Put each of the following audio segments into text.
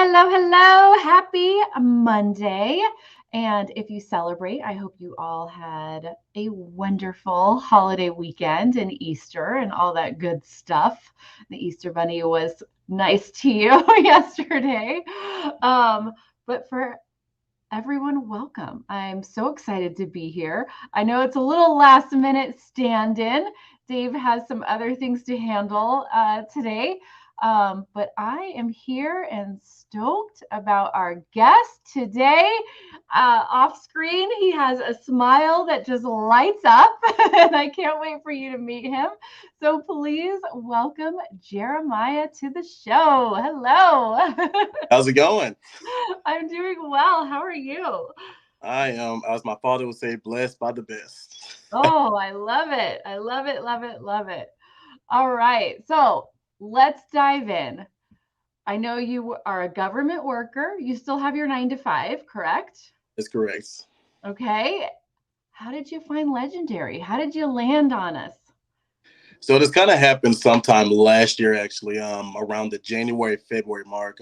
Hello, hello. Happy Monday. And if you celebrate, I hope you all had a wonderful holiday weekend and Easter and all that good stuff. The Easter Bunny was nice to you yesterday. Um, but for everyone, welcome. I'm so excited to be here. I know it's a little last minute stand in. Dave has some other things to handle today. But I am here and stoked about our guest today. Off screen, he has a smile that just lights up, and I can't wait for you to meet him. So please welcome Jeremiah to the show. Hello. How's it going? I'm doing well. How are you? I am, as my father would say, blessed by the best. Oh, I love it. I love it, love it, love it. All right. So let's dive in. I know you are a government worker. You still have your 9 to 5, correct? That's correct. Okay. How did you find Legendary? How did you land on us? So this kind of happened sometime last year, actually, around the January, February mark.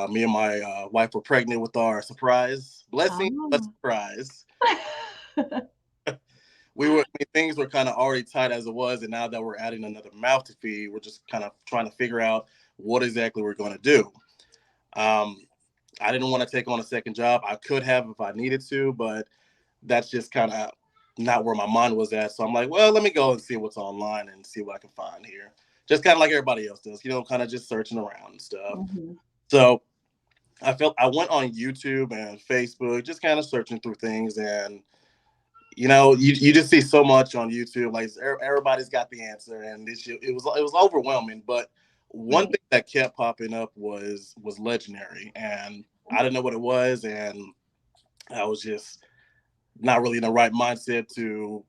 Me and my wife were pregnant with our surprise blessing, but Oh. surprise. Things were kind of already tight as it was, and now that we're adding another mouth to feed, we're just kind of trying to figure out what exactly we're going to do. Um, I didn't want to take on a second job. I could have if I needed to, but that's just kind of not where my mind was at. So I'm like, well, let me go and see what's online and see what I can find here. Just kind of like everybody else does, kind of just searching around and stuff. Mm-hmm. So I went on YouTube and Facebook, just kind of searching through things, and you just see so much on YouTube. Like everybody's got the answer, and it was overwhelming. But one Right. thing that kept popping up was Legendary, and I didn't know what it was, and I was just not really in the right mindset to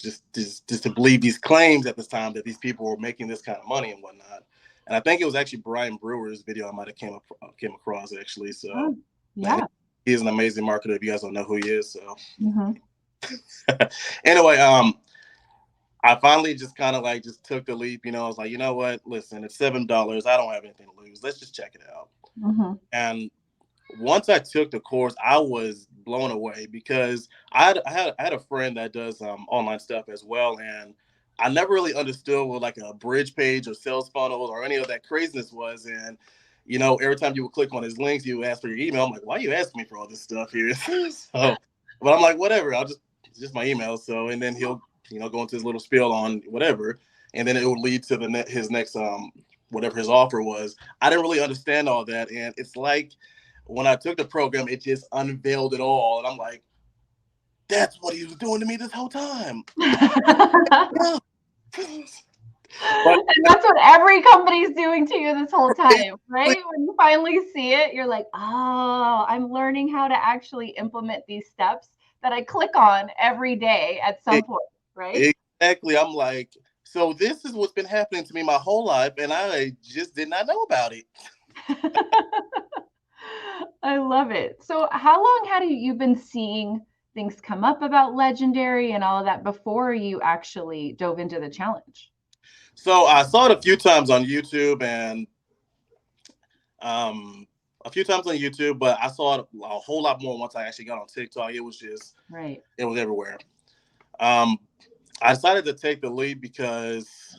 just to believe these claims at this time that these people were making this kind of money and whatnot. And I think it was actually Brian Brewer's video I might have came across actually. So Oh, yeah. he's an amazing marketer. If you guys don't know who he is, so Mm-hmm. anyway, I finally just kind of like just took the leap. I was like, you know what? Listen, it's $7. I don't have anything to lose. Let's just check it out. Mm-hmm. And once I took the course, I was blown away because I had a friend that does online stuff as well, and I never really understood what like a bridge page or sales funnels or any of that craziness was. And every time you would click on his links, you would ask for your email. I'm like, why are you asking me for all this stuff here? So, but I'm like, whatever. It's just my email. So, and then he'll go into his little spiel on whatever, and then it would lead to his next whatever his offer was. I didn't really understand all that, and it's like when I took the program, it just unveiled it all. And I'm like, that's what he was doing to me this whole time. Yeah. But And that's what every company's doing to you this whole time, right? When you finally see it, you're like, oh, I'm learning how to actually implement these steps that I click on every day at some point, right? exactly, I'm like, so this is what's been happening to me my whole life, and I just did not know about it. I love it. So, how long had you been seeing things come up about Legendary and all of that before you actually dove into the challenge? So I saw it a few times on YouTube and um, a few times on YouTube, but I saw it a whole lot more once I actually got on TikTok. Right. It was everywhere. Um, I decided to take the lead because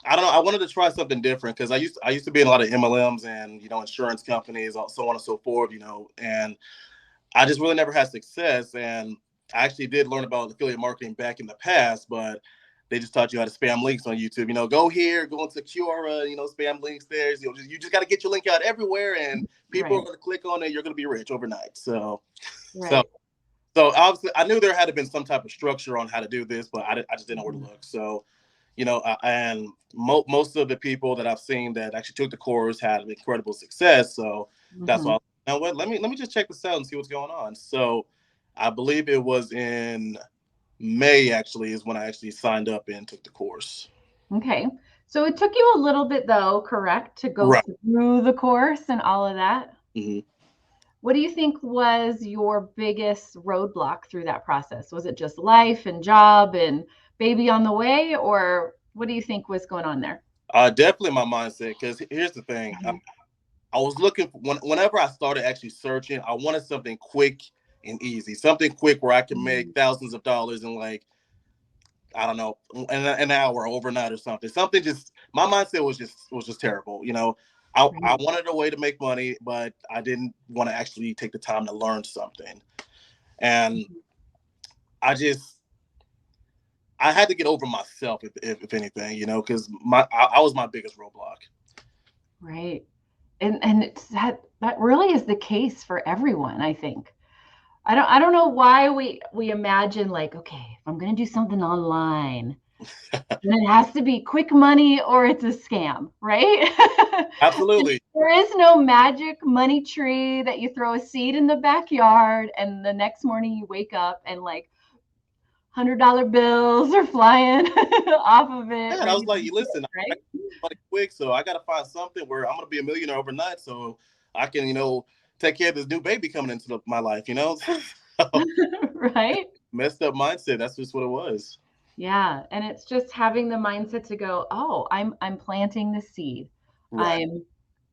I don't know. I wanted to try something different because I used to be in a lot of MLMs and insurance companies, so on and so forth. And I just really never had success. And I actually did learn about affiliate marketing back in the past, but they just taught you how to spam links on YouTube. Go here, go into Quora, spam links there. You just got to get your link out everywhere, and people are Right. going to click on it. You're going to be rich overnight. So Right. so obviously, I knew there had to been some type of structure on how to do this, but I just didn't know where to Mhm. look. So and most of the people that I've seen that actually took the course had incredible success. So that's why. Mhm. Now what? Let me just check this out and see what's going on. So I believe it was in May actually is when I actually signed up and took the course. Okay. So it took you a little bit though, correct, to go Right. through the course and all of that? hmm What do you think was your biggest roadblock through that process? Was it just life and job and baby on the way, or what do you think was going on there? Definitely my mindset. Because here's the thing. I was looking for, whenever I started actually searching, I wanted something quick and easy, something quick where I can make thousands of dollars in like, I don't know, an hour overnight or something. Something just, my mindset was just terrible. I wanted a way to make money, but I didn't want to actually take the time to learn something. And I just, I had to get over myself, if anything, because I was my biggest roadblock. Right. And it's that really is the case for everyone, I think. I don't know why we imagine like, okay, if I'm going to do something online, then it has to be quick money or it's a scam, right? Absolutely. There is no magic money tree that you throw a seed in the backyard and the next morning you wake up and like $100 bills are flying off of it. Yeah, and I was like, listen, I Right? money quick, so I got to find something where I'm gonna be a millionaire overnight, so I can, take care of this new baby coming into my life. Right? Messed up mindset. That's just what it was. Yeah, and it's just having the mindset to go, "Oh, I'm planting the seed. Right. I'm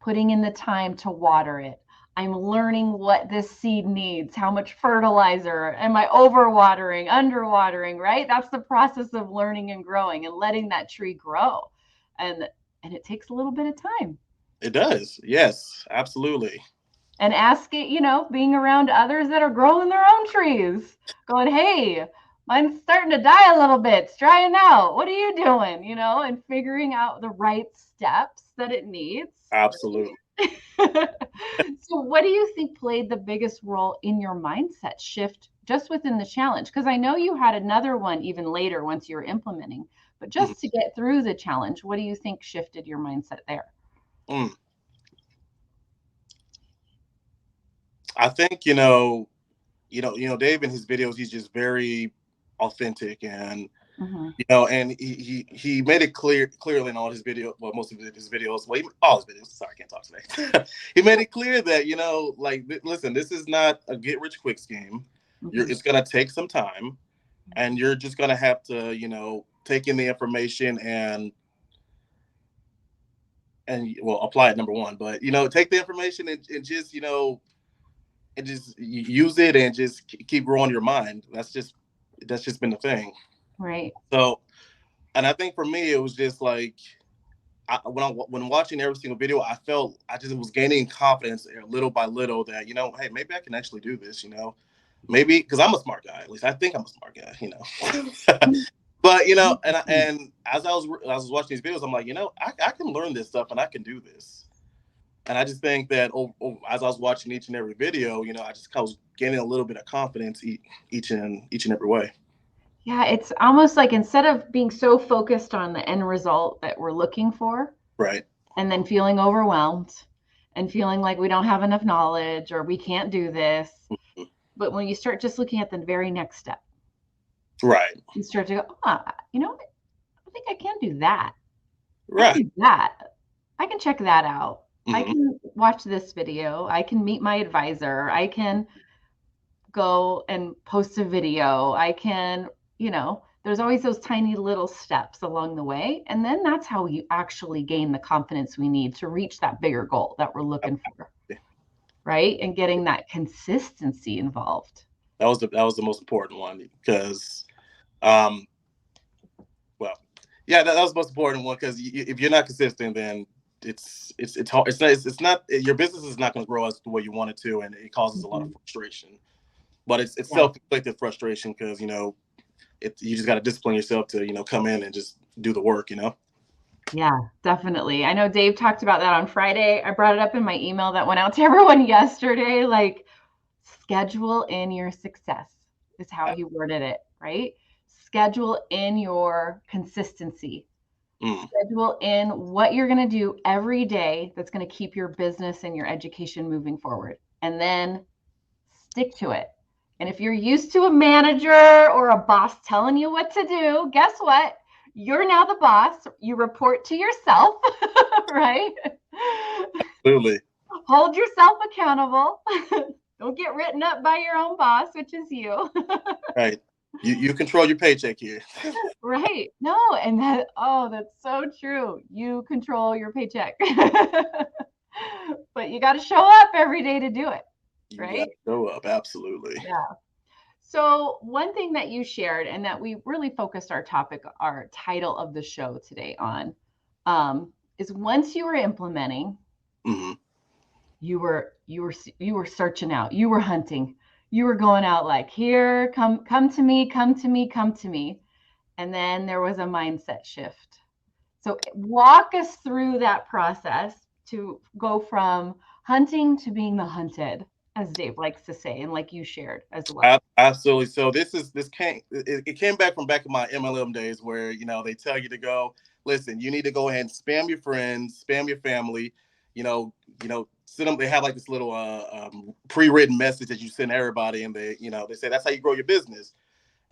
putting in the time to water it. I'm learning what this seed needs, how much fertilizer, am I overwatering, underwatering, right? That's the process of learning and growing and letting that tree grow. And and it takes a little bit of time. It does. Yes, absolutely. And ask it, being around others that are growing their own trees, going, hey, mine's starting to die a little bit. It's drying out. What are you doing? And figuring out the right steps that it needs. Absolutely. So, what do you think played the biggest role in your mindset shift just within the challenge? Because I know you had another one even later once you were implementing, but Mhm. just to get through the challenge, what do you think shifted your mindset there? Mm. I think Dave in his videos, he's just very authentic, and Hmm. and he made it clearly in all his videos, well, most of his videos, well, all his videos. Sorry, I can't talk today. He made it clear that like, listen, this is not a get rich quick scheme. Hmm. It's gonna take some time, and you're just gonna have to, take in the information and well, apply it, number one, but take the information and just and just use it and just keep growing your mind. That's just been the thing. Right. So, and I think for me, it was just like, when watching every single video, I felt I just was gaining confidence little by little that hey, maybe I can actually do this. Maybe because I'm a smart guy. At least I think I'm a smart guy. But and as I was watching these videos, I'm like, I can learn this stuff and I can do this. And I just think that as I was watching each and every video, I was gaining a little bit of confidence each and every way. Yeah, it's almost like instead of being so focused on the end result that we're looking for Right. and then feeling overwhelmed and feeling like we don't have enough knowledge or we can't do this, but when you start just looking at the very next step, Right. you start to go, you know what? I think I can do that. I can Right. do that. I can check that out. I Hmm. can watch this video. I can meet my advisor. I can go and post a video. I can, there's always those tiny little steps along the way. And then that's how we actually gain the confidence we need to reach that bigger goal that we're looking for. Right. And getting that consistency involved. That was the most important one because, um, well, yeah, that was the most important one because if you're not consistent, then it's hard. It's not your business is not going to grow as the way you want it to, and it causes a lot of Mhm. frustration. But it's Yeah. self-inflicted frustration because you just got to discipline yourself to come in and just do the work. Yeah, definitely. I know Dave talked about that on Friday. I brought it up in my email that went out to everyone yesterday. Like, schedule in your success is how he worded it, right? Schedule in your consistency. Mm, Schedule in what you're going to do every day that's going to keep your business and your education moving forward. And then stick to it. And if you're used to a manager or a boss telling you what to do, guess what? You're now the boss. You report to yourself, right? absolutely. Hold yourself accountable. Don't get written up by your own boss, which is you. Right. You control your paycheck here. Right. No, and that's so true. You control your paycheck. But you got to show up every day to do it, You got right? to show up. Absolutely. Yeah. So, one thing that you shared and that we really focused our topic, our title of the show today on, is once you were implementing, Hmm. you were searching out, you were hunting, you were going out like, here, come to me, come to me, come to me. And then there was a mindset shift. So walk us through that process to go from hunting to being the hunted, as Dave likes to say, and like you shared as well. Absolutely. So this came it came back from back in my MLM days where they tell you to go. Listen, you need to go ahead and spam your friends, spam your family. Send them. They have like this little pre-written message that you send everybody, and they say that's how you grow your business.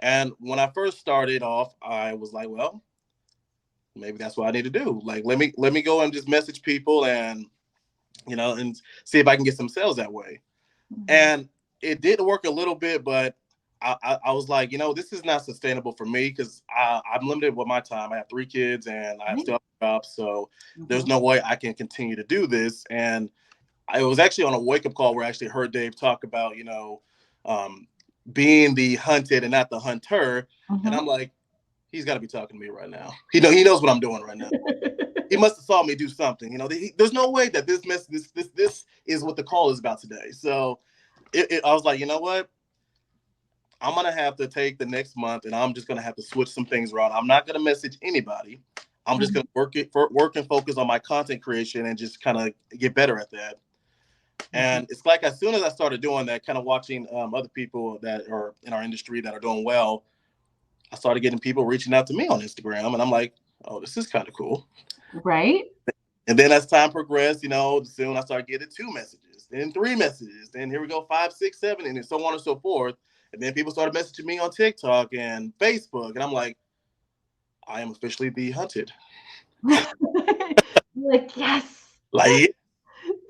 And when I first started off, I was like, well, maybe that's what I need to do. Like, let me go and just message people and see if I can get some sales that way. Mhm. And it did work a little bit, but I was like, this is not sustainable for me because I'm limited with my time. I have 3 kids and I still Right. have a job, so there's Mhm. no way I can continue to do this. And I was actually on a wake up call where I actually heard Dave talk about, um, being the hunted and not the hunter. And I'm Mhm. like, he's got to be talking to me right now. He knows what I'm doing right now. He must have saw me do something. There's no way that this is what the call is about today. So I was like, you know what? I'm gonna have to take the next month, and I'm just gonna have to switch some things around. I'm not gonna message anybody. I'm just Mhm. gonna work and focus on my content creation and just kind of get better at that. Mhm. And it's like as soon as I started doing that, kind of watching other people that are in our industry that are doing well, I started getting people reaching out to me on Instagram, and I'm like, oh, this is kind of cool. Right? And then as time progressed, soon I started getting 2 messages, then 3 messages, then here we go, 5, 6, 7, and then so on and so forth. And then people started messaging me on TikTok and Facebook, and I'm like, I am officially the hunted. Like, yes, Like,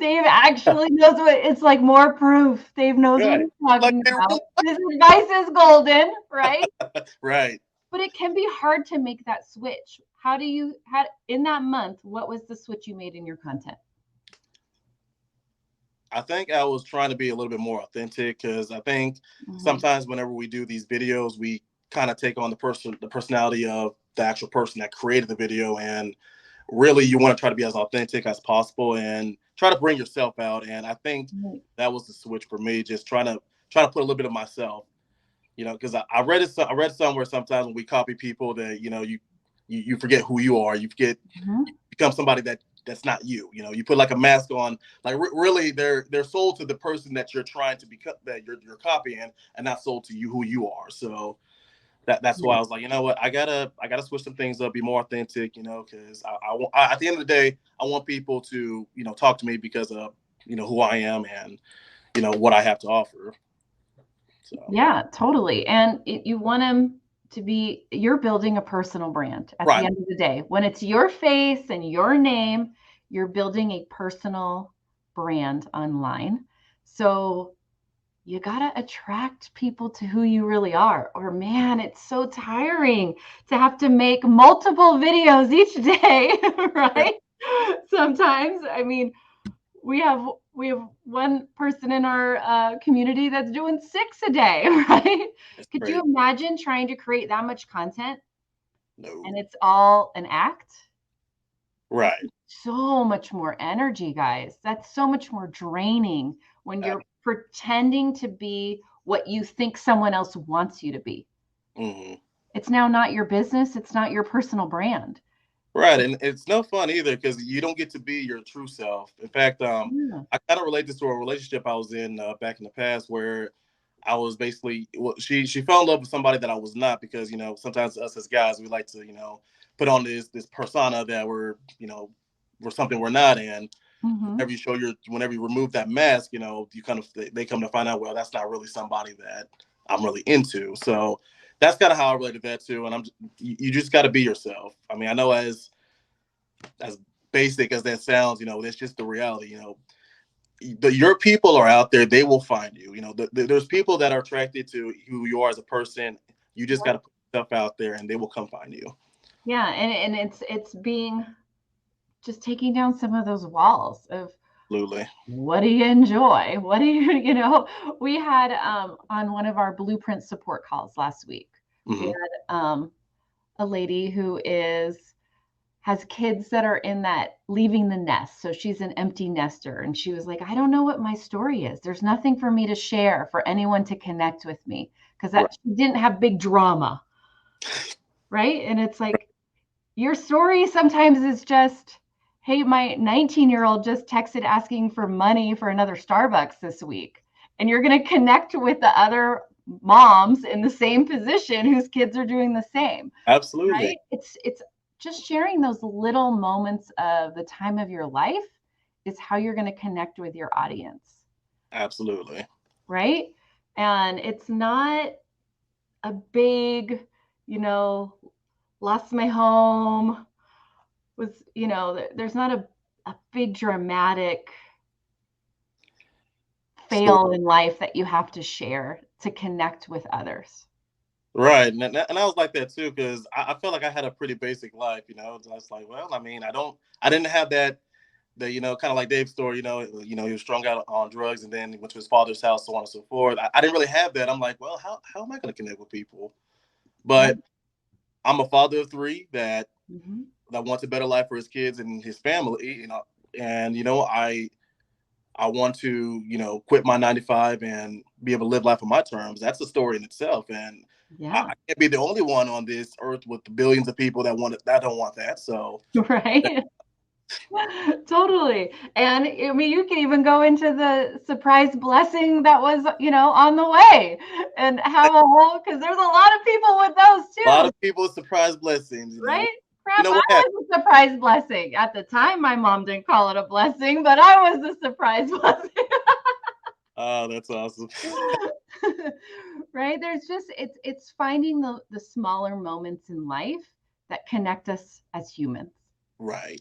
Dave actually knows what it's like, more proof. Dave knows what right, he's like talking they about. really, His advice is golden, right? right. But it can be hard to make that switch. How do you had in that month, what was the switch you made in your content? I think I was trying to be a little bit more authentic because I think Mhm. sometimes whenever we do these videos, we kind of take on the personality of the actual person that created the video, and really you want to try to be as authentic as possible and try to bring yourself out. And I think Right. that was the switch for me, just trying to put a little bit of myself, because I read it. I read somewhere sometimes when we copy people that you forget who you are. You forget Mhm. you become somebody that's not you. You put like a mask on. Like really, they're sold to the person that you're trying to become, that you're copying, and not sold to you who you are. So that's why I Right. was like, you know what, I gotta switch some things up, be more authentic, because at the end of the day, I want people to talk to me because of who I am and what I have to offer. So Yeah, totally. And you want them to be, you're building a personal brand at the right. end of the day. When it's your face and your name, you're building a personal brand online. So you got to attract people to who you really are. Or, man, it's so tiring to have to make multiple videos each day, Yeah, right? Sometimes, I mean, we have one person in our community that's doing 6 a day, right? it's Could you crazy. imagine trying to create that much content and No. it's all an act? That Right. takes so much more energy, guys. That's so much more draining when you're pretending to be what you think someone else wants you to be. Mm-hmm. It's now not your business, it's not your personal brand. Right, and it's no fun either because you don't get to be your true self. In fact, Yeah. I kind of relate this to a relationship I was in back in the past where I was basically, well, she fell in love with somebody that I was not, because sometimes us as guys we like to put on this persona that we're something we're not. And Hmm. whenever you remove that mask, you kind of they come to find out, well, that's not really somebody that I'm really into. So that's kind of how I related that to. And you just got to be yourself. I mean, I know as basic as that sounds, that's just the reality. Your people are out there; they will find you. There's people that are attracted to who you are as a person, You just got to put stuff out there and they will come find you. Yeah. And it's being just taking down some of those walls of Absolutely. what do you enjoy? What do you, we had on one of our blueprint support calls last week, we had a lady who has kids that are in that leaving the nest. So she's an empty nester. And she was like, I don't know what my story is. There's nothing for me to share for anyone to connect with me because she didn't have big drama. Right. And it's like your story sometimes is just, hey, my 19-year-old just texted asking for money for another Starbucks this week. And you're going to connect with the other moms in the same position whose kids are doing the same. Absolutely. Right? It's just sharing those little moments of the time of your life is how you're going to connect with your audience. Absolutely. Right? And it's not a big, lost my home, was, there's not a big dramatic fail in life that you have to share to connect with others. Right. And I was like that too, because I felt like I had a pretty basic life, I was like, well, I mean, I didn't have that, kind of like Dave's story, he was strung out on drugs and then went to his father's house, so on and so forth. I didn't really have that. I'm like, well, how am I going to connect with people? But I'm a father of 3 that wants a better life for his kids and his family, and, I want to, quit my 9 to 5 and be able to live life on my terms. That's a story in itself. And I can't be the only one on this earth with the billions of people that don't want that. So right. Totally. And I mean, you can even go into the surprise blessing that was, on the way and have a whole, because there's a lot of people with those too. A lot of people surprise blessings, right? Crap, I was a surprise blessing. At the time, my mom didn't call it a blessing, but I was a surprise blessing. Oh, that's awesome. Right? There's just, it's finding the smaller moments in life that connect us as humans. Right.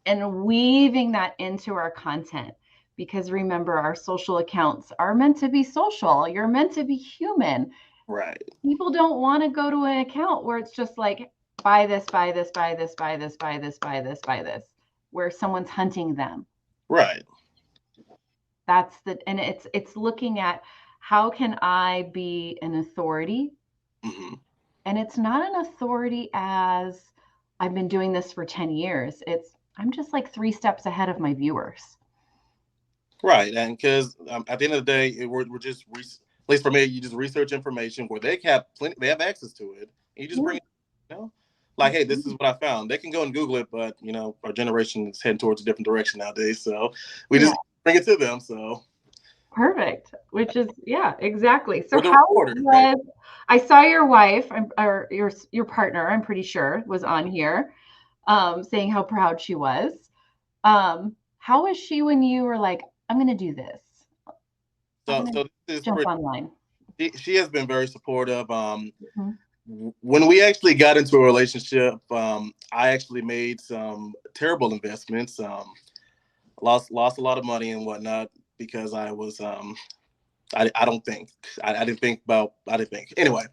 And weaving that into our content. Because remember, our social accounts are meant to be social. You're meant to be human. Right. People don't want to go to an account where it's just like, buy this, buy this, buy this, buy this, buy this, buy this, buy this, where someone's hunting them. Right. And it's looking at how can I be an authority? And it's not an authority as I've been doing this for 10 years. I'm just like 3 steps ahead of my viewers. Right. And because at the end of the day, we're just, at least for me, you just research information where they have access to it. And you just bring it, like, hey, this is what I found. They can go and Google it, but, our generation is heading towards a different direction nowadays. So we just bring it to them. So perfect. Which is, exactly. So right? I saw your wife or your partner, I'm pretty sure, was on here saying how proud she was. How was she when you were like, I'm going to do this? So this is jump online. She has been very supportive. When we actually got into a relationship, I actually made some terrible investments. Lost a lot of money and whatnot because I was I didn't think anyway.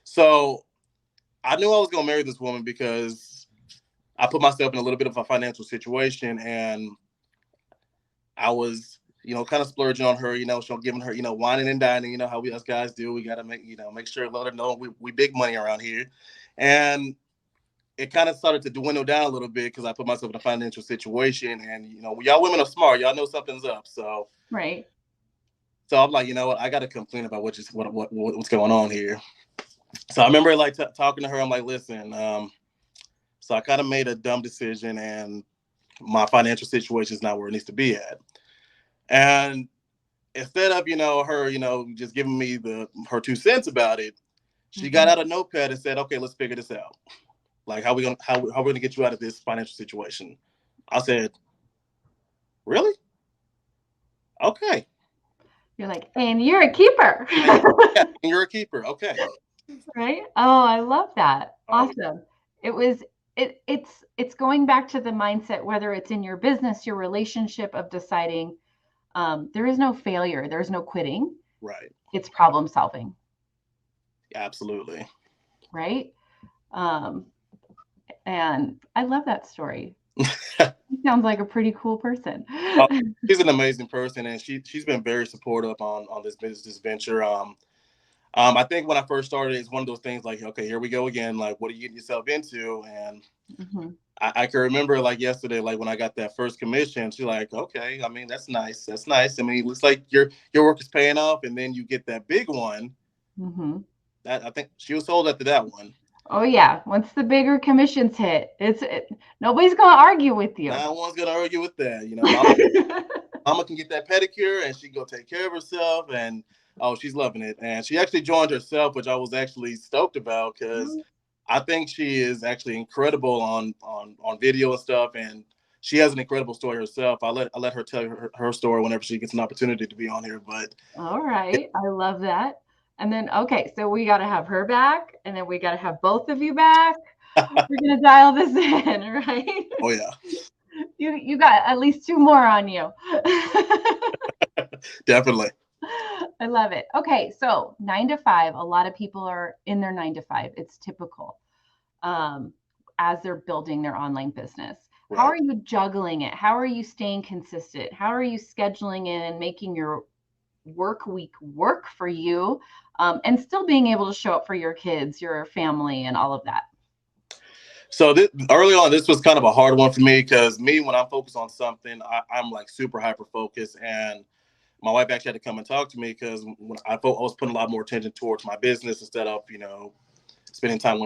So I knew I was gonna marry this woman because I put myself in a little bit of a financial situation and I was, kind of splurging on her, so giving her, whining and dining, how we us guys do. We got to make sure, let her know we big money around here. And it kind of started to dwindle down a little bit because I put myself in a financial situation and, y'all women are smart. Y'all know something's up. So, right. So I'm like, you know what? I got to complain about what's going on here. So I remember like talking to her. I'm like, listen, so I kind of made a dumb decision and my financial situation is not where it needs to be at. And instead of, her, just giving me her 2 cents about it, she got out a notepad and said, okay, let's figure this out. Like, how we gonna get you out of this financial situation? I said, really? Okay. You're like, and you're a keeper. Yeah, and you're a keeper. Okay. Right? Oh, I love that. Awesome. It's going back to the mindset, whether it's in your business, your relationship, of deciding there is no failure. There's no quitting. Right. It's problem solving. Absolutely. right? Um, and I love that story. He sounds like a pretty cool person. Oh, she's an amazing person, and she's been very supportive on this business venture. I think when I first started, it's one of those things like, okay, here we go again. Like, what are you getting yourself into? And Mhm. I can remember like yesterday, like when I got that first commission, she's like, okay, I mean, that's nice. That's nice. I mean, it looks like your work is paying off, and then you get that big one. Mhm. That I think she was sold after that one. Oh yeah, once the bigger commissions hit, nobody's gonna argue with you. No one's gonna argue with that. Mama can get that pedicure, and she can go take care of herself, and oh, she's loving it. And she actually joined herself, which I was actually stoked about because I think she is actually incredible on video and stuff, and she has an incredible story herself. I let her tell her story whenever she gets an opportunity to be on here. But All right, I love that. And then okay, so we got to have her back, and then we got to have both of you back. We're gonna dial this in, right? oh yeah, You got at least two more on you. definitely. I love it. Okay, so 9 to 5. A lot of people are in their 9 to 5. It's typical um, as they're building their online business. How Right. are you juggling it? How are you staying consistent? How are you scheduling in and making your work week work for you and still being able to show up for your kids, your family, and all of that? So early on, this was kind of a hard one for me because me, when I'm focused on something, I'm like super hyper focused, and my wife actually had to come and talk to me because when I was putting a lot more attention towards my business instead of spending time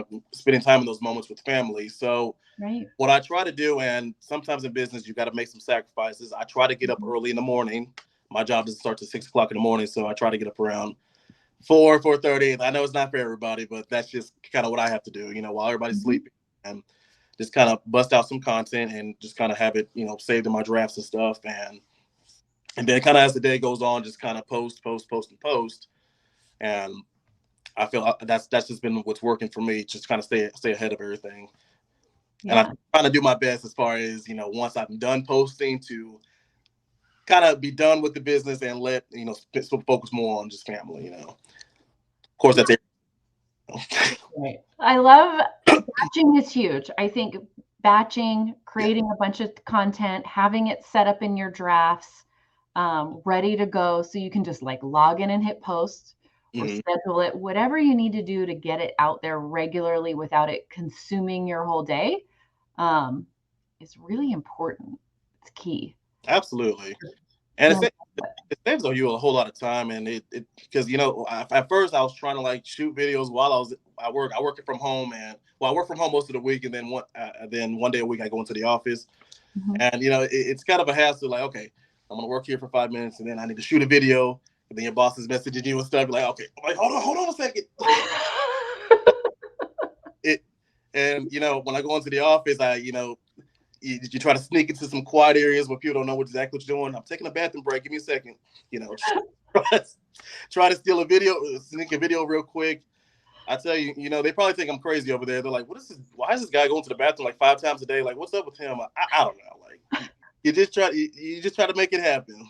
in those moments with family. So Right. what I try to do, and sometimes in business you got to make some sacrifices. I try to get up Mhm. early in the morning. My job doesn't start till 6 o'clock in the morning, so I try to get up around 4:30. I know it's not for everybody, but that's just kind of what I have to do. While everybody's Mhm. sleeping, and just kind of bust out some content and just kind of have it, saved in my drafts and stuff, and then kind of as the day goes on, just kind of post, and I feel that's just been what's working for me. Just kind of stay ahead of everything, and I'm Yeah. trying to do my best as far as once I'm done posting to kind of be done with the business and let focus more on just family. Of course, Yeah. that's it. Right. I love batching is huge. I think batching, Yeah. creating a bunch of content, having it set up in your drafts, ready to go so you can just like log in and hit post or Hmm. schedule it, whatever you need to do to get it out there regularly without it consuming your whole day, um, is really important. It's key. Absolutely. And No, it saves on you a whole lot of time, and it because at first I was trying to like shoot videos while I work from home, and I work from home most of the week, and then one day a week I go into the office, mhm. and it's kind of a hassle. Like, okay, I'm gonna work here for 5 minutes, and then I need to shoot a video, and then your boss is messaging you and stuff. You're like, okay, I'm like, hold on a second. It and when I go into the office, you try to sneak into some quiet areas where people don't know exactly what you're doing. I'm taking a bathroom break. Give me a second. Try, try to steal a video, sneak a video real quick. I tell you, they probably think I'm crazy over there. They're like, "What is this? Why is this guy going to the bathroom like 5 times a day? Like, what's up with him?" I don't know. Like, you just try to make it happen.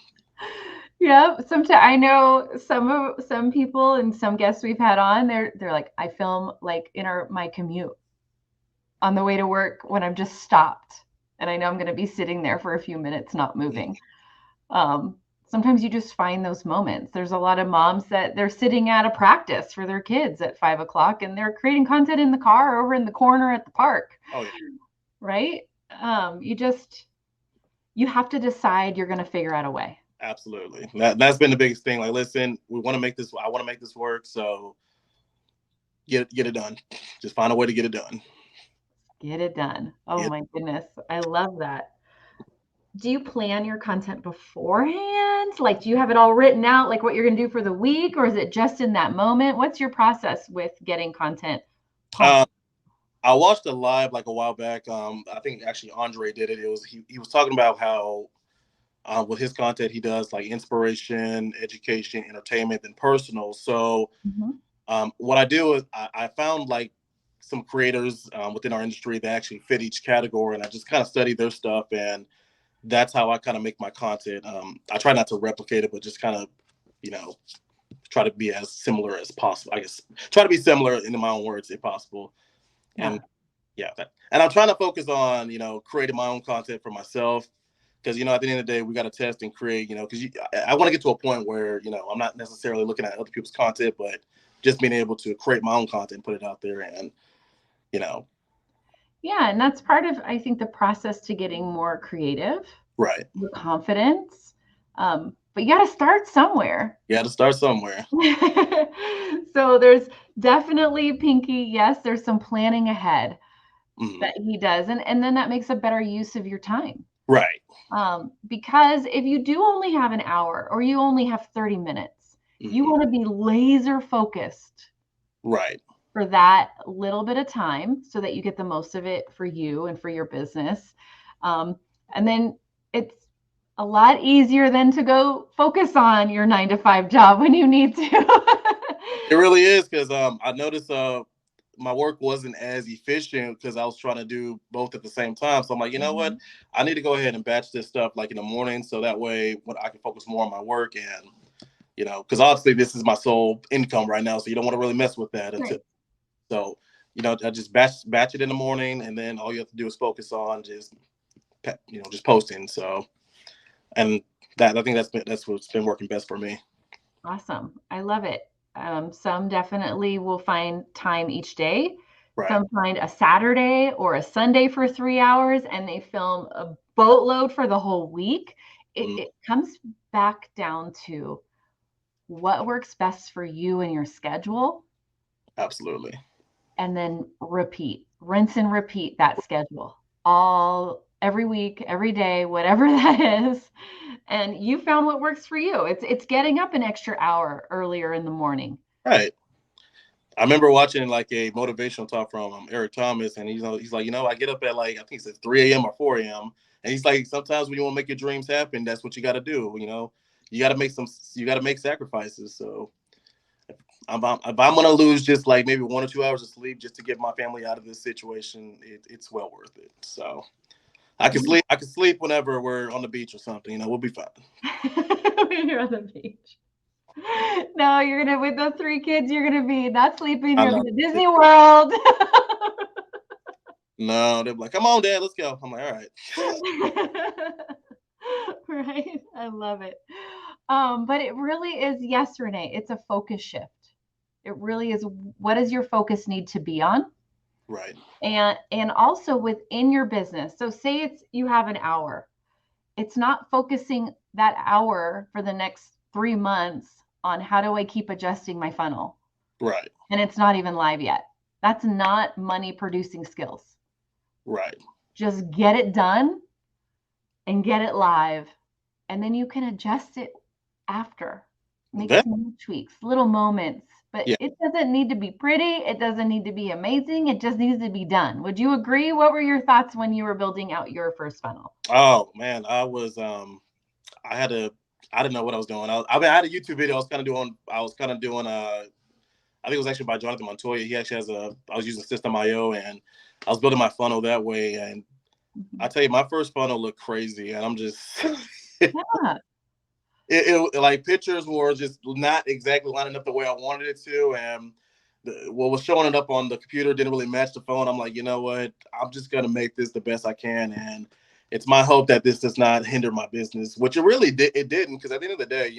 Yep. Sometimes I know some people and some guests we've had on, they're like, I film like in my commute on the way to work when I'm just stopped and I know I'm gonna be sitting there for a few minutes not moving. Um, Sometimes you just find those moments. There's a lot of moms that they're sitting at a practice for their kids at 5 o'clock and they're creating content in the car or over in the corner at the park, Oh yeah, right? You have to decide you're gonna figure out a way. absolutely. That's been the biggest thing. Like, listen, we want to make this. I want to make this work. So get it done. Just find a way to get it done. Get it done. Oh Get my goodness. I love that. Do you plan your content beforehand? Like, do you have it all written out, like what you're going to do for the week, or is it just in that moment? What's your process with getting content pumped? um, I watched a live like a while back. I think actually Andre did it. He was talking about how with his content he does like inspiration, education, entertainment, and personal. So Mhm. what I do is I found like some creators within our industry that actually fit each category, and I just kind of study their stuff, and that's how I kind of make my content. I try not to replicate it, but just kind of you know try to be as similar as possible. I guess try to be similar in my own words if possible. Yeah. And yeah, and I'm trying to focus on, creating my own content for myself. Because, at the end of the day, we got to test and create, because I want to get to a point where, I'm not necessarily looking at other people's content, but just being able to create my own content and put it out there and, Yeah, and that's part of, I think, the process to getting more creative, right. Your confidence. But you got to start somewhere. You got to start somewhere. So there's definitely, Pinky, yes, there's some planning ahead that he does. And then that makes a better use of your time. Right. Because if you do only have an hour or you only have 30 minutes, you want to be laser focused. Right. For that little bit of time so that you get the most of it for you and for your business. And then it's a lot easier than to go focus on your 9-to-5 job when you need to. It really is, because I noticed my work wasn't as efficient because I was trying to do both at the same time. So I'm like, you know what? I need to go ahead and batch this stuff like in the morning, so that way when I can focus more on my work and, because obviously this is my sole income right now. So you don't want to really mess with that until. Right. So, I just batch it in the morning, and then all you have to do is focus on just posting. So, and that, I think that's what's been working best for me. Awesome. I love it. Some definitely will find time each day. Right. Some find a Saturday or a Sunday for 3 hours, and they film a boatload for the whole week. It comes back down to what works best for you and your schedule. Absolutely. And then rinse and repeat that schedule every week, every day, whatever that is. And you found what works for you. It's getting up an extra hour earlier in the morning. Right. I remember watching like a motivational talk from Eric Thomas, and he's like, I get up at I think it's 3 a.m. or 4 a.m. And he's like, sometimes when you want to make your dreams happen, that's what you got to do. You got to make sacrifices. So if I'm going to lose just like maybe 1 or 2 hours of sleep just to get my family out of this situation, it's well worth it. So I can sleep whenever we're on the beach or something. We'll be fine. When you're on the beach. No, you're gonna, with the 3 kids, you're gonna be not sleeping. You're gonna be at Disney World. No, they're like, come on, Dad, let's go. I'm like, all right. Right. I love it. But it really is, yes, Renee, it's a focus shift. It really is. What does your focus need to be on? Right. And also within your business. So say you have an hour. It's not focusing that hour for the next 3 months on how do I keep adjusting my funnel. Right. And it's not even live yet. That's not money producing skills. Right. Just get it done and get it live. And then you can adjust it after. Make small tweaks, little moments. But It doesn't need to be pretty. It doesn't need to be amazing. It just needs to be done. Would you agree? What were your thoughts when you were building out your first funnel? Oh man, I didn't know what I was doing. I had a YouTube video. I was kind of doing I think it was actually by Jonathan Montoya. He actually I was using System.io, and I was building my funnel that way. And I tell you, my first funnel looked crazy, and I'm just, it like pictures were just not exactly lining up the way I wanted it to. And what was showing it up on the computer didn't really match the phone. I'm like, you know what? I'm just going to make this the best I can. And it's my hope that this does not hinder my business, which it really it didn't. Because at the end of the day,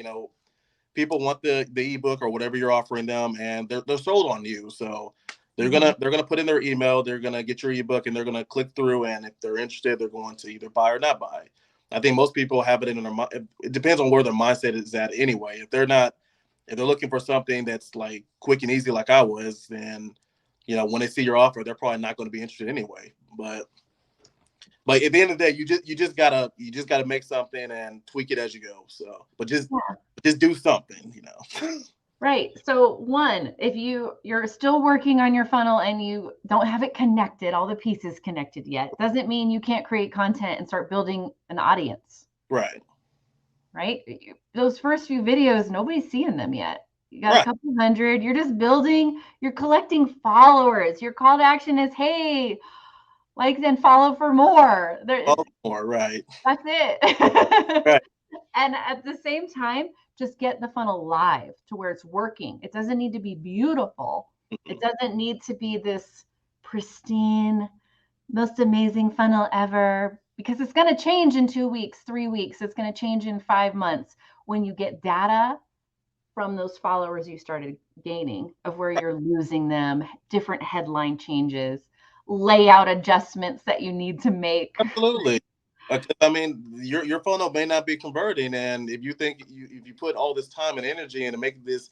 people want the ebook or whatever you're offering them, and they're sold on you. So they're gonna put in their email, they're gonna get your ebook, and they're gonna click through. And if they're interested, they're going to either buy or not buy. I think most people have it in their mind. It depends on where their mindset is at anyway. If they're looking for something that's like quick and easy, like I was, then when they see your offer, they're probably not going to be interested anyway. But at the end of the day, you just gotta make something and tweak it as you go. So, but just do something, Right. So one, if you're still working on your funnel and you don't have it connected, all the pieces connected yet, doesn't mean you can't create content and start building an audience. Right. Right. Those first few videos, nobody's seeing them yet. You got a couple hundred. You're just building. You're collecting followers. Your call to action is, hey, like and follow for more. Follow more, right. That's it. Right. And at the same time, Just get the funnel live to where it's working. It doesn't need to be beautiful. It doesn't need to be this pristine, most amazing funnel ever, because it's going to change in 2 weeks, 3 weeks. It's going to change in 5 months when you get data from those followers you started gaining of where you're losing them, different headline changes, layout adjustments that you need to make. Absolutely. I mean, your funnel may not be converting, and if you think if you put all this time and energy into making this,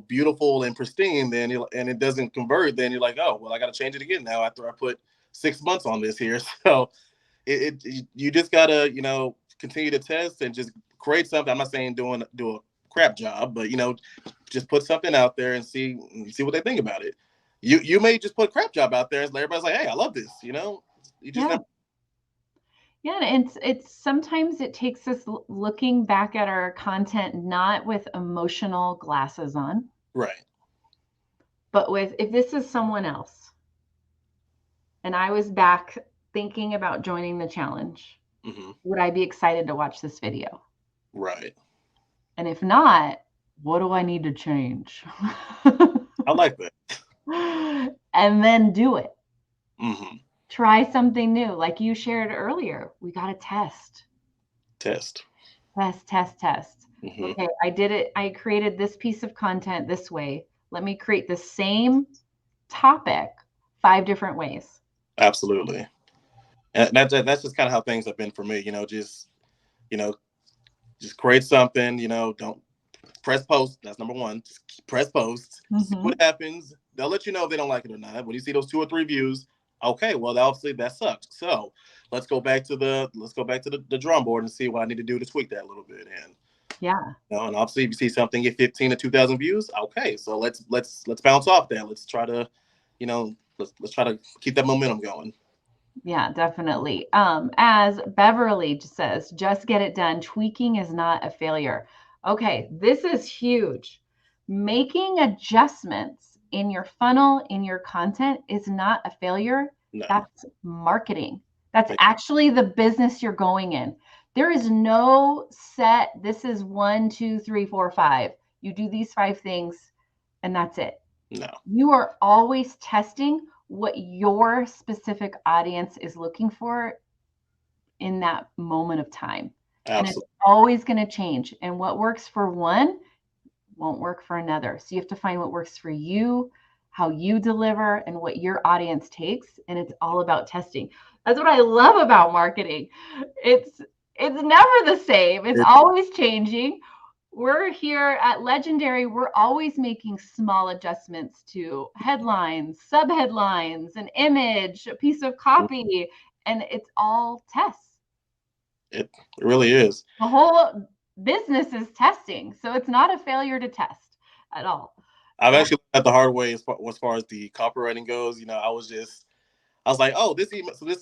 beautiful and pristine, then and it doesn't convert, then you're like, oh well, I got to change it again now after I put 6 months on this here. So you just gotta continue to test and just create something. I'm not saying do a crap job, but just put something out there and see what they think about it. You may just put a crap job out there and everybody's like, hey, I love this. You just Yeah. never. Yeah, and it's sometimes it takes us looking back at our content not with emotional glasses on, Right. but with, if this is someone else and I was back thinking about joining the challenge, would I be excited to watch this video? Right. And if not, what do I need to change? I like that. And then do it. Mm-hmm. Try something new. Like you shared earlier, we got to test. Test. Mm-hmm. Okay, I did it. I created this piece of content this way. Let me create the same topic 5 different ways. Absolutely. And that's just kind of how things have been for me. Just create something. Don't press post. That's number one. Just press post. See what happens. They'll let you know if they don't like it or not. When you see those 2 or 3 views, okay, well, obviously that sucks. So let's go back to the drum board and see what I need to do to tweak that a little bit. And and obviously if you see something get 15 to 2,000 views, okay, so let's bounce off that. Let's try to, let's try to keep that momentum going. Yeah, definitely. As Beverly says, just get it done. Tweaking is not a failure. Okay, this is huge. Making adjustments in your funnel, in your content is not a failure. No. That's marketing. That's actually the business you're going in. There is no set, this is 1, 2, 3, 4, 5. You do these 5 things and that's it. No. You are always testing what your specific audience is looking for in that moment of time. Absolutely. And it's always going to change. And what works for one won't work for another. So you have to find what works for you, how you deliver, and what your audience takes. And it's all about testing. That's what I love about marketing. It's never the same. It's always changing. We're here at Legendary. We're always making small adjustments to headlines, subheadlines, an image, a piece of copy, and it's all tests. It really is. The whole business is testing, so it's not a failure to test at all. I've actually learned the hard way as far as the copywriting goes. I was like, oh, this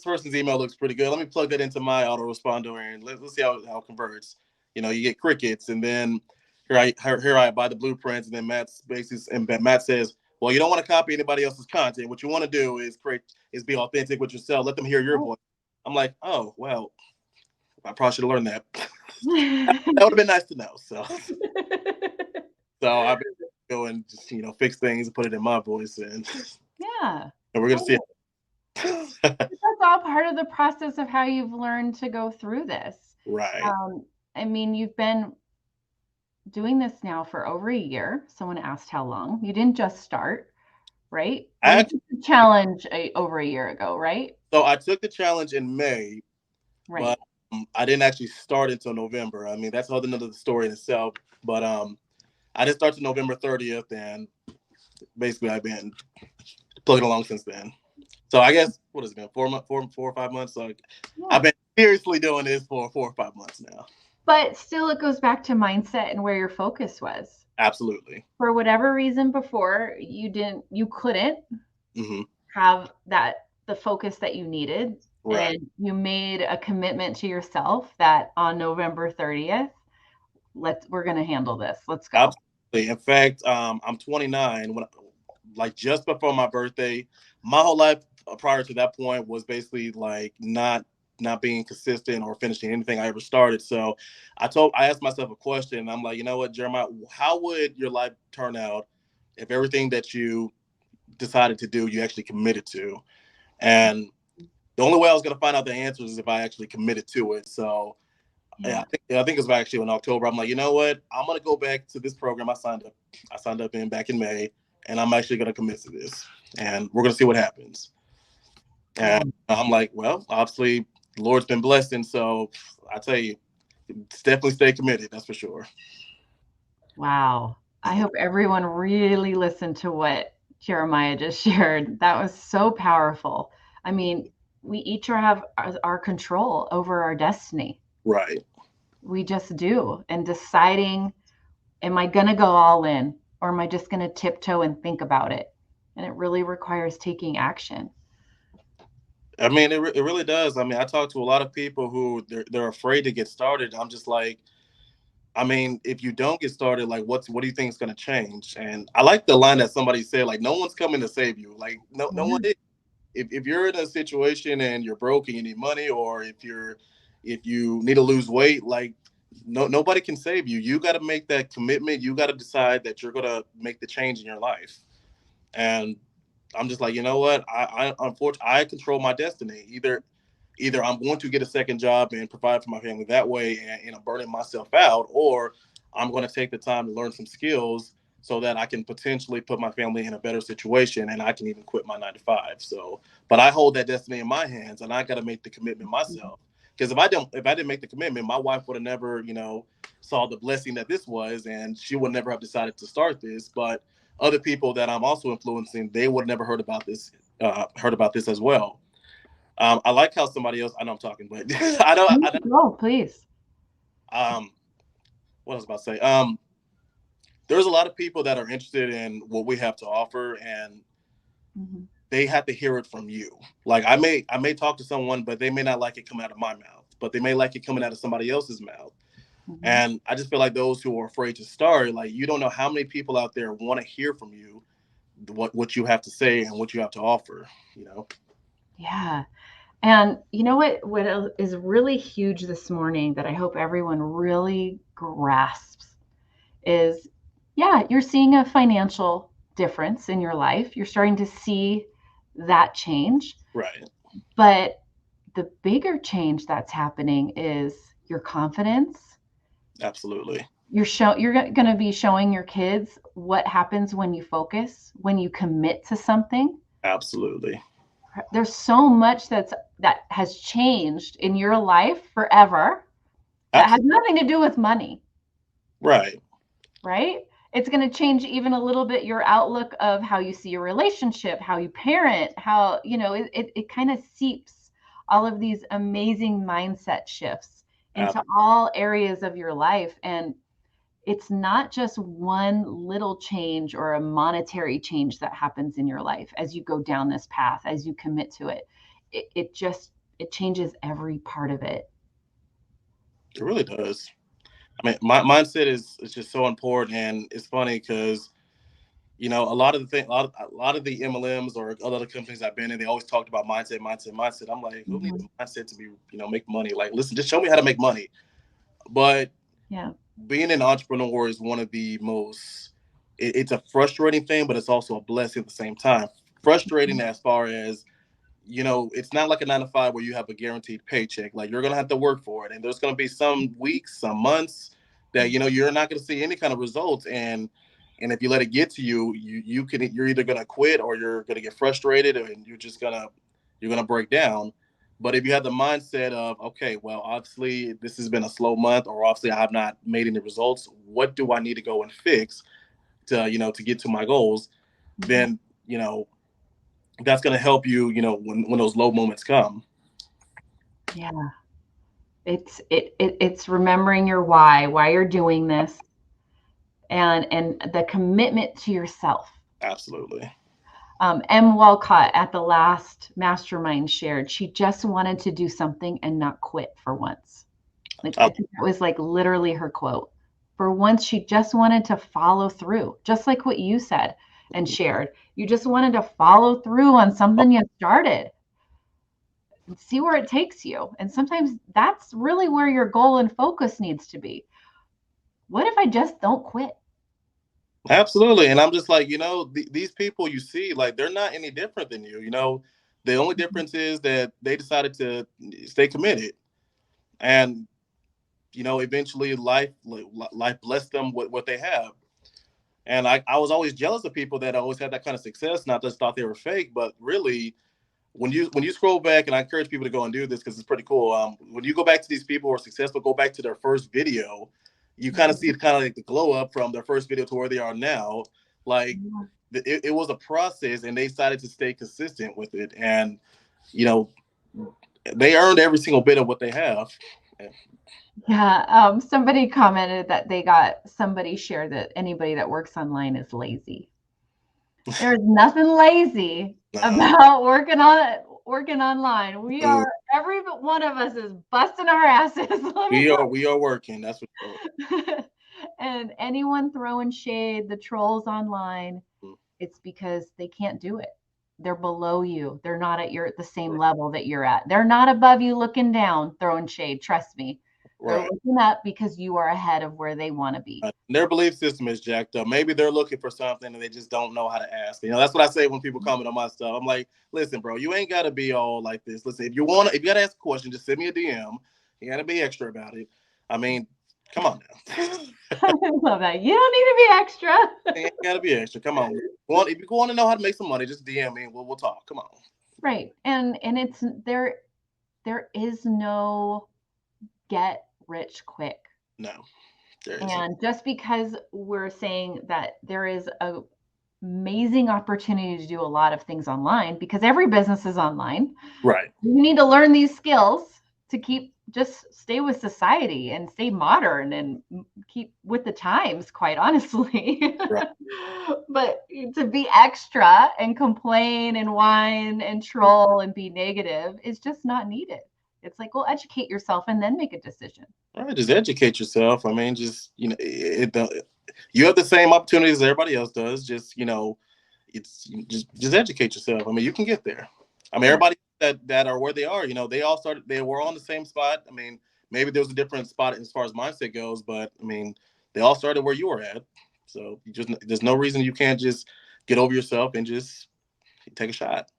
person's email looks pretty good. Let me plug that into my autoresponder and let's see how it converts. You get crickets, and then here I buy the blueprints, and then Matt says, well, you don't want to copy anybody else's content. What you want to do is be authentic with yourself. Let them hear your voice. I'm like, oh, well, I probably should have learned that. That would have been nice to know. So I've been going, just fix things and put it in my voice, and we're gonna see. That's all part of the process of how you've learned to go through this. Right. I mean, you've been doing this now for over a year. Someone asked how long. You didn't just start, right? You took the challenge over a year ago, right? So I took the challenge in May, right? But I didn't actually start until November. I mean, that's another story in itself. But I didn't start till November 30th, and basically I've been plugging along since then. So I guess what has it been 4 or 5 months? So I've been seriously doing this for 4 or 5 months now. But still, it goes back to mindset and where your focus was. Absolutely. For whatever reason before, you couldn't have the focus that you needed. Right. And you made a commitment to yourself that on November 30th, we're going to handle this. Let's go. Absolutely. In fact, I'm 29. Just before my birthday, my whole life prior to that point was basically like not not being consistent or finishing anything I ever started. So I asked myself a question, and I'm like, you know what, Jeremiah, how would your life turn out if everything that you decided to do, you actually committed to? And the only way I was going to find out the answers is if I actually committed to it. So Yeah. I think it was actually in October. I'm like, you know what? I'm going to go back to this program I signed up. I signed up in back in May, and I'm actually going to commit to this, and we're going to see what happens. Yeah. And I'm like, well, obviously, the Lord's been blessing. So I tell you, definitely stay committed. That's for sure. Wow. I hope everyone really listened to what Jeremiah just shared. That was so powerful. I mean, we each have our control over our destiny. Right. We just do. And deciding, am I going to go all in or am I just going to tiptoe and think about it? And it really requires taking action. I mean, it really does. I mean, I talk to a lot of people who they're afraid to get started. I'm just like, I mean, if you don't get started, like, what do you think is going to change? And I like the line that somebody said, like, no one's coming to save you. Like, no one Yeah. is. If you're in a situation and you're broke and you need money, or if you need to lose weight, like, nobody can save you. You got to make that commitment. You got to decide that you're going to make the change in your life. And I'm just like, you know what? I unfortunately I control my destiny. Either I'm going to get a second job and provide for my family that way, and I'm burning myself out, or I'm going to take the time to learn some skills so that I can potentially put my family in a better situation, and I can even quit my 9 to 5. So, but I hold that destiny in my hands, and I got to make the commitment myself. Because if I didn't make the commitment, my wife would have never, saw the blessing that this was, and she would never have decided to start this. But other people that I'm also influencing, they would have never heard about this as well. I like how somebody else. I know I'm talking, but I know. No, please. Um, what I was about to say. There's a lot of people that are interested in what we have to offer, and Mhm. they have to hear it from you. Like I may talk to someone, but they may not like it coming out of my mouth, but they may like it coming out of somebody else's mouth. Mhm. And I just feel like those who are afraid to start, like, you don't know how many people out there want to hear from you, what you have to say and what you have to offer. You know. Yeah. And you know what is really huge this morning that I hope everyone really grasps is, yeah, you're seeing a financial difference in your life. You're starting to see that change. Right. But the bigger change that's happening is your confidence. Absolutely. You're going to be showing your kids what happens when you focus, when you commit to something. Absolutely. There's so much that has changed in your life forever that has Absolutely. nothing to do with money, Right. right? It's going to change even a little bit your outlook of how you see your relationship, how you parent, how, it kind of seeps all of these amazing mindset shifts into all areas of your life. And it's not just one little change or a monetary change that happens in your life as you go down this path, as you commit to it. It changes every part of it. It really does. I mean, my mindset is just so important, and it's funny because a lot of the a lot of the MLMs or other companies I've been in, they always talked about mindset, mindset, mindset. I'm like, who needs Mhm. a mindset to be make money? Like, listen, just show me how to make money. But Yeah. being an entrepreneur is one of the most. It's a frustrating thing, but it's also a blessing at the same time. Frustrating as far as it's not like a 9 to 5 where you have a guaranteed paycheck. Like, you're gonna have to work for it, and there's gonna be some weeks, some months that you're not gonna see any kind of results. And if you let it get to you, you're either gonna quit or you're gonna get frustrated, and you're gonna break down. But if you have the mindset of, okay, well, obviously this has been a slow month, or obviously I have not made any results. What do I need to go and fix to get to my goals? Mhm. Then that's going to help you, when those low moments come. Yeah. It's remembering your why you're doing this, and the commitment to yourself. Absolutely. M. Walcott at the last mastermind shared she just wanted to do something and not quit for once. Like, I Uh, think that was like literally her quote. For once, she just wanted to follow through, just like what you said and shared. You just wanted to follow through on something you started. and see where it takes you. And sometimes that's really where your goal and focus needs to be. What if I just don't quit? Absolutely. And I'm just like, these people you see, like, they're not any different than you. The only difference is that they decided to stay committed. And, eventually life blessed them with what they have. And I was always jealous of people that always had that kind of success, not just thought they were fake, but really, when you scroll back, and I encourage people to go and do this because it's pretty cool. When you go back to these people who are successful, go back to their first video, you kind of see it kind of like the glow up from their first video to where they are now. Like it was a process, and they decided to stay consistent with it, and you know they earned every single bit of what they have. Yeah, somebody commented that somebody shared that anybody that works online is lazy. There's nothing lazy about working online. Every one of us is busting our asses. We are working. That's what. And anyone throwing shade, the trolls online, it's because they can't do it. They're below you. They're not at the same level that you're at. They're not above you looking down, throwing shade. Trust me. They're looking up because you are ahead of where they want to be. Their belief system is jacked up. Maybe they're looking for something and they just don't know how to ask. That's what I say when people comment on my stuff. I'm like, listen, bro, you ain't got to be all like this. Listen, if you got to ask a question, just send me a DM. You got to be extra about it. I mean, come on now. I love that. You don't need to be extra. You ain't got to be extra. Come on. If you want to know how to make some money, just DM me and we'll talk. Come on. Right. And it's there is no get rich quick. No. And just because we're saying that there is an amazing opportunity to do a lot of things online, because every business is online. Right. You need to learn these skills to just stay with society and stay modern and keep with the times, quite honestly. Right. But to be extra and complain and whine and troll and be negative is just not needed. It's like, well, educate yourself and then make a decision. All right, just educate yourself. I mean, just you have the same opportunities as everybody else does. Just it's just educate yourself. I mean, you can get there. I mean, everybody that are where they are, they were on the same spot. I mean, maybe there was a different spot as far as mindset goes, but I mean, they all started where you were at. So there's no reason you can't just get over yourself and just take a shot.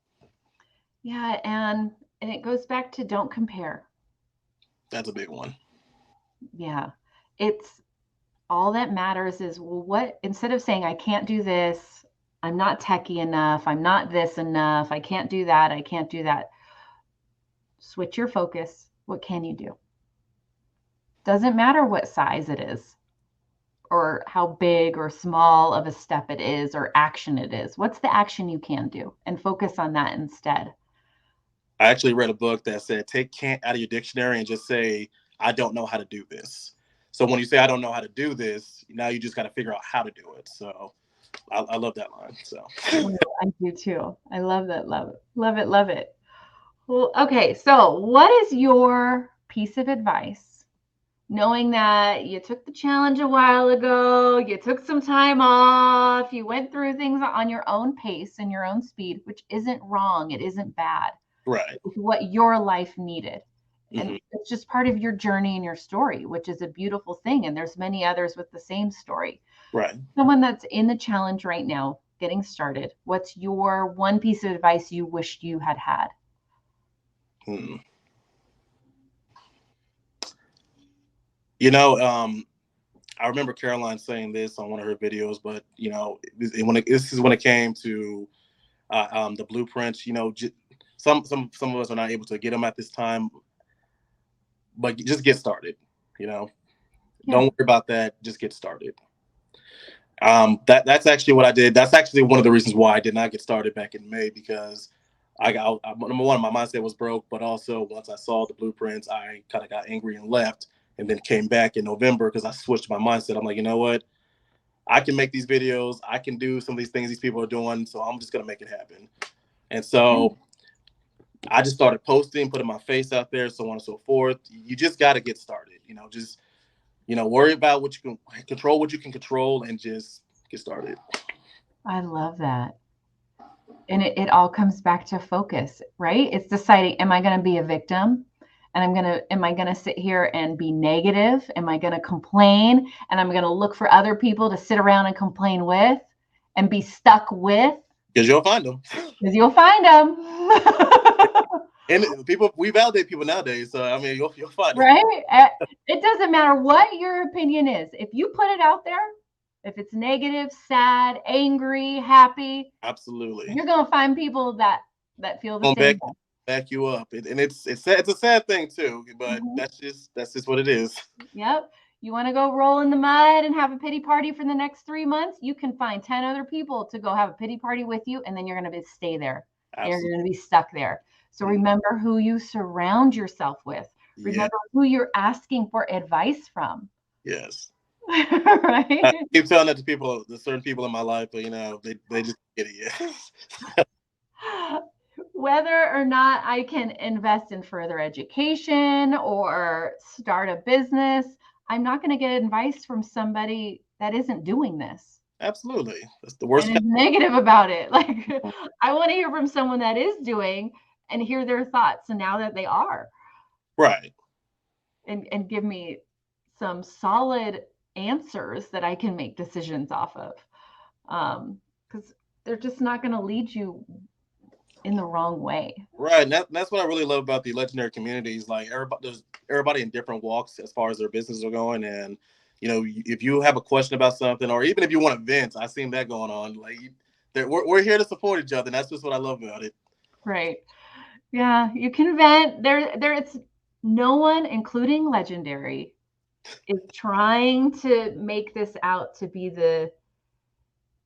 Yeah, and it goes back to don't compare. That's a big one. Yeah. It's all that matters is, well, instead of saying I can't do this, I'm not techie enough, I'm not this enough, I can't do that. Switch your focus. What can you do? Doesn't matter what size it is or how big or small of a step it is or action it is. What's the action you can do? And focus on that instead. I actually read a book that said take can't out of your dictionary and just say, I don't know how to do this. So when you say I don't know how to do this, now you just got to figure out how to do it. So I love that line. So I do too. I love that. Love it. Love it. Love it. Well, okay. So what is your piece of advice? Knowing that you took the challenge a while ago, you took some time off, you went through things on your own pace and your own speed, which isn't wrong. It isn't bad. Right. It's what your life needed. And it's just part of your journey and your story, which is a beautiful thing. And there's many others with the same story. Right. Someone that's in the challenge right now, getting started, what's your one piece of advice you wished you had had? I remember Caroline saying this on one of her videos, but this is when it came to the blueprints. Some of us are not able to get them at this time, but just get started. Don't worry about that. Just get started. That's actually what I did. That's actually one of the reasons why I did not get started back in May, because number one, my mindset was broke, but also once I saw the blueprints, I kind of got angry and left, and then came back in November because I switched my mindset. I'm like, you know what? I can make these videos. I can do some of these things these people are doing, so I'm just gonna make it happen. And so I just started posting, putting my face out there, so on and so forth. You just got to get started. Just worry about what you can control, and just get started. I love that. And it all comes back to focus, right? It's deciding, am I going to be a victim? And am I going to sit here and be negative? Am I going to complain? And I'm going to look for other people to sit around and complain with and be stuck with? Because you'll find them. Because you'll find them. And we validate people nowadays. So, I mean, you'll find them. Right? It doesn't matter what your opinion is. If you put it out there, if it's negative, sad, angry, happy, absolutely, you're going to find people that feel the same. Back you up, and it's a sad thing too, but that's just what it is. Yep. You want to go roll in the mud and have a pity party for the next 3 months? You can find 10 other people to go have a pity party with you, and then you're going to stay there. Absolutely. And you're going to be stuck there. So remember who you surround yourself with. Remember who you're asking for advice from. Yes. Right? I keep telling that to people, the certain people in my life, but they just get it. Whether or not I can invest in further education or start a business, I'm not going to get advice from somebody that isn't doing this. Absolutely. That's the worst. And is negative about it. Like, I want to hear from someone that is doing and hear their thoughts. And now that they are. Right. And give me some solid answers that I can make decisions off of. Because they're just not going to lead you in the wrong way. Right. And that's what I really love about the legendary communities. Like there's everybody in different walks as far as their business are going. And, if you have a question about something, or even if you want to vent, I've seen that going on. Like we're here to support each other. And that's just what I love about it. Right. Yeah. You can vent. It's no one, including legendary, is trying to make this out to be the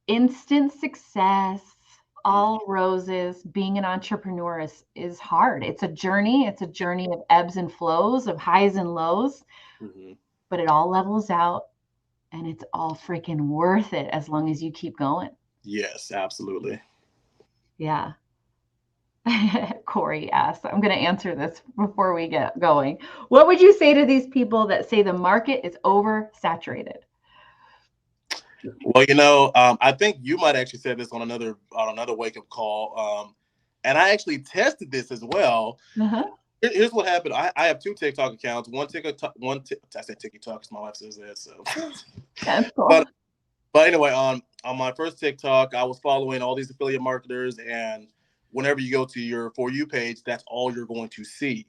instant success, all roses. Being an entrepreneur is hard. It's a journey. It's a journey of ebbs and flows, of highs and lows, but it all levels out, and it's all freaking worth it as long as you keep going. Yes, absolutely. Yeah. Corey asks, I'm going to answer this before we get going. What would you say to these people that say the market is oversaturated? Well, I think you might actually said this on another wake up call, and I actually tested this as well. Here's what happened. I have 2 TikTok accounts. I said TikTok because my wife says that. So, that's cool. But anyway, on my first TikTok, I was following all these affiliate marketers, and whenever you go to your For You page, that's all you're going to see.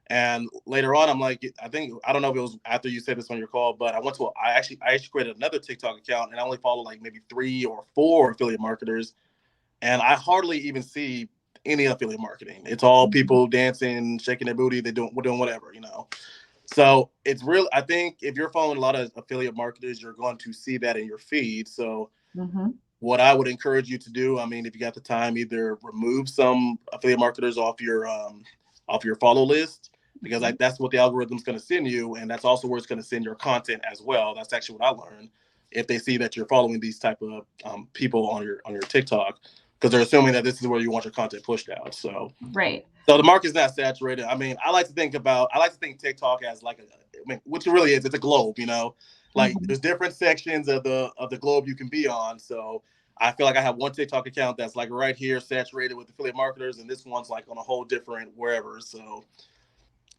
And later on, I'm like, I don't know if it was after you said this on your call, but I actually created another TikTok account, and I only follow like maybe 3 or 4 affiliate marketers, and I hardly even see any affiliate marketing. It's all people dancing, shaking their booty, we're doing whatever, So it's real. I think if you're following a lot of affiliate marketers, you're going to see that in your feed. So what I would encourage you to do, I mean, if you got the time, either remove some affiliate marketers off your follow list, because that's what the algorithm's going to send you, and that's also where it's going to send your content as well. That's actually what I learned. If they see that you're following these type of people on your TikTok, because they're assuming that this is where you want your content pushed out. So right. So the market's not saturated. I mean, I like to think TikTok as like which it really is. It's a globe, Like there's different sections of the globe you can be on. So I feel like I have one TikTok account that's like right here, saturated with affiliate marketers, and this one's like on a whole different wherever. So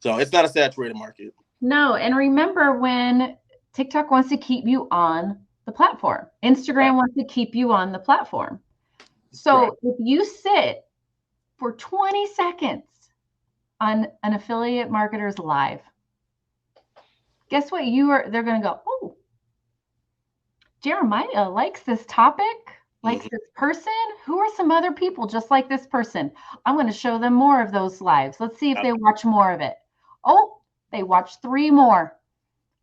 it's not a saturated market. No, and remember, when TikTok wants to keep you on the platform, Instagram wants to keep you on the platform. So if you sit for 20 seconds on an affiliate marketer's live, guess what? They're going to go, oh, Jeremiah likes this topic, likes this person. Who are some other people just like this person? I'm going to show them more of those lives. Let's see if they watch more of it. Oh, they watched 3 more.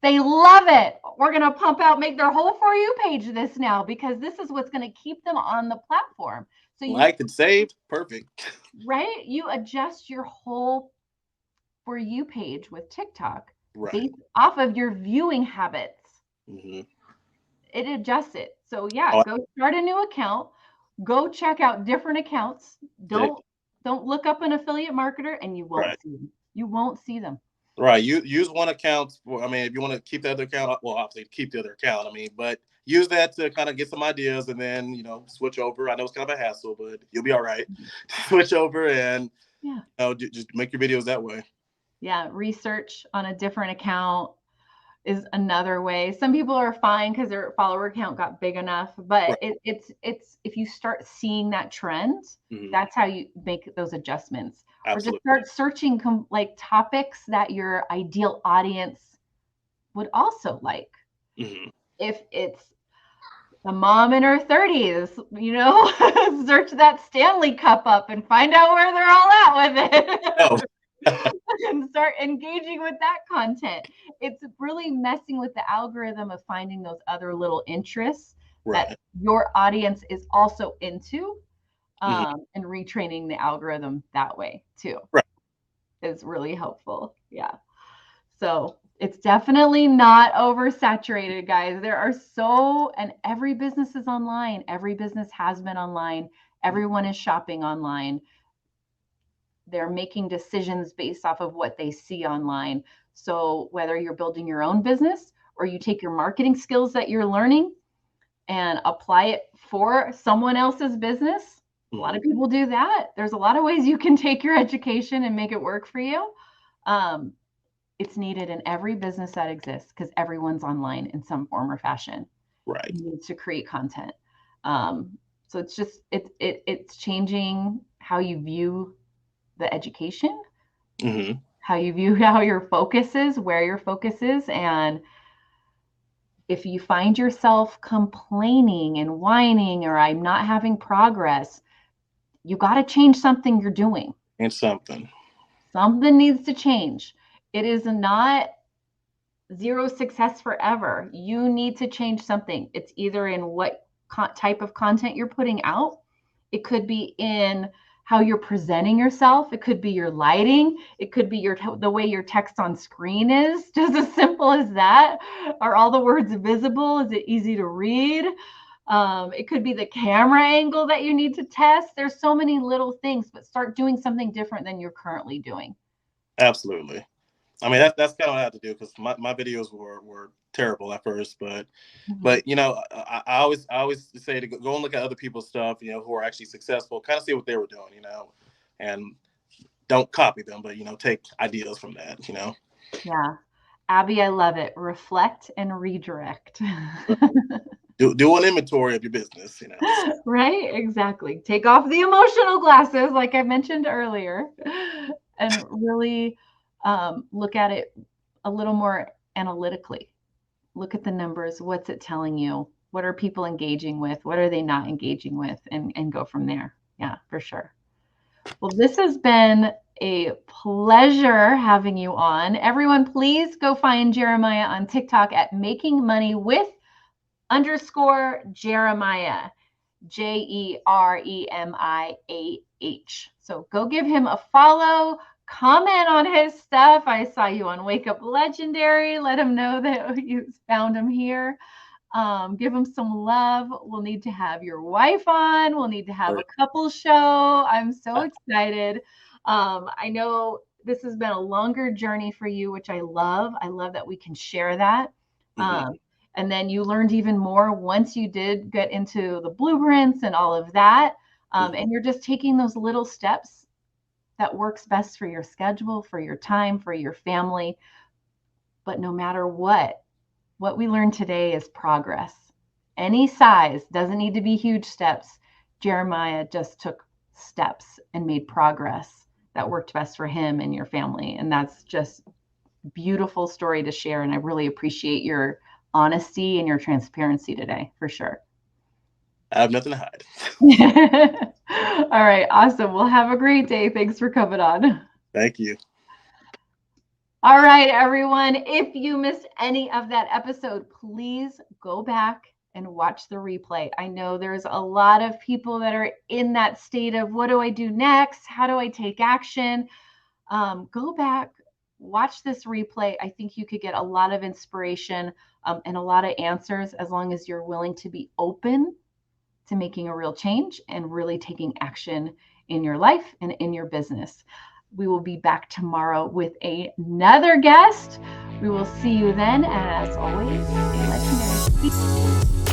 They love it. We're going to make their whole For You page this now, because this is what's going to keep them on the platform. So liked and saved. Perfect. Right? You adjust your whole For You page with TikTok based off of your viewing habits. It adjusts it. So go start a new account. Go check out different accounts. Don't look up an affiliate marketer and you won't see them. You won't see them. Right. You use one account if you want to keep the other account, well, obviously keep the other account. But use that to kind of get some ideas, and then switch over. I know it's kind of a hassle, but you'll be all right. Switch over and Yeah. Just make your videos that way. Yeah. Research on a different account is another way. Some people are fine because their follower count got big enough, but Right. it's if you start seeing that trend, that's how you make those adjustments. Or just Absolutely. start searching like topics that your ideal audience would also like. If it's a mom in her 30s, search that Stanley Cup up and find out where they're all at with it. Oh. And start engaging with that content. It's really messing with the algorithm of finding those other little interests Right. that your audience is also into, and retraining the algorithm that way too. Right. Is really helpful. Yeah. So it's definitely not oversaturated, guys. And every business is online. Every business has been online. Everyone is shopping online. They're making decisions based off of what they see online. So whether you're building your own business or you take your marketing skills that you're learning and apply it for someone else's business, a lot of people do that. There's a lot of ways you can take your education and make it work for you. It's needed in every business that exists because everyone's online in some form or fashion. Right. You need to create content. So it's just it's changing how you view the education, how you view how your focus is, where your focus is. And if you find yourself complaining and whining or I'm not having progress, you got to change something you're doing. And something Needs to change. It is not zero success forever. You need to change something. It's either in what type of content you're putting out. It could be in how you're presenting yourself. It could be your lighting. It could be the way your text on screen is, just as simple as that. Are all the words visible? Is it easy to read? It could be the camera angle that you need to test. There's so many little things, but start doing something different than you're currently doing. Absolutely. I mean, that's kind of what I had to do because my videos were terrible at first, but I always say to go and look at other people's stuff, who are actually successful, kind of see what they were doing, and don't copy them, but take ideas from that, Yeah. Abby, I love it. Reflect and redirect. do an inventory of your business, Right? Exactly. Take off the emotional glasses, like I mentioned earlier, and really look at it a little more analytically. Look at the numbers. What's it telling you? What are people engaging with? What are they not engaging with? And go from there. Yeah, for sure. Well, this has been a pleasure having you on. Everyone, please go find Jeremiah on TikTok at Making Money with _Jeremiah, JEREMIAH. So go give him a follow, comment on his stuff. I saw you on Wake Up Legendary. Let him know that you found him here. Give him some love. We'll need to have your wife on. We'll need to have a couple show. I'm so excited. I know this has been a longer journey for you, which I love. I love that we can share that. And then you learned even more once you did get into the blueprints and all of that. And you're just taking those little steps that works best for your schedule, for your time, for your family. But no matter what we learned today is progress. Any size, doesn't need to be huge steps. Jeremiah just took steps and made progress that worked best for him and your family. And that's just a beautiful story to share. And I really appreciate your honesty and your transparency today, for sure. I have nothing to hide. All right, awesome. Well, have a great day. Thanks for coming on. Thank you. All right, everyone. If you missed any of that episode, please go back and watch the replay. I know there's a lot of people that are in that state of what do I do next? How do I take action? Go back, watch this replay. I think you could get a lot of inspiration and a lot of answers as long as you're willing to be open to making a real change and really taking action in your life and in your business. We will be back tomorrow with another guest. We will see you then. And as always, stay legendary.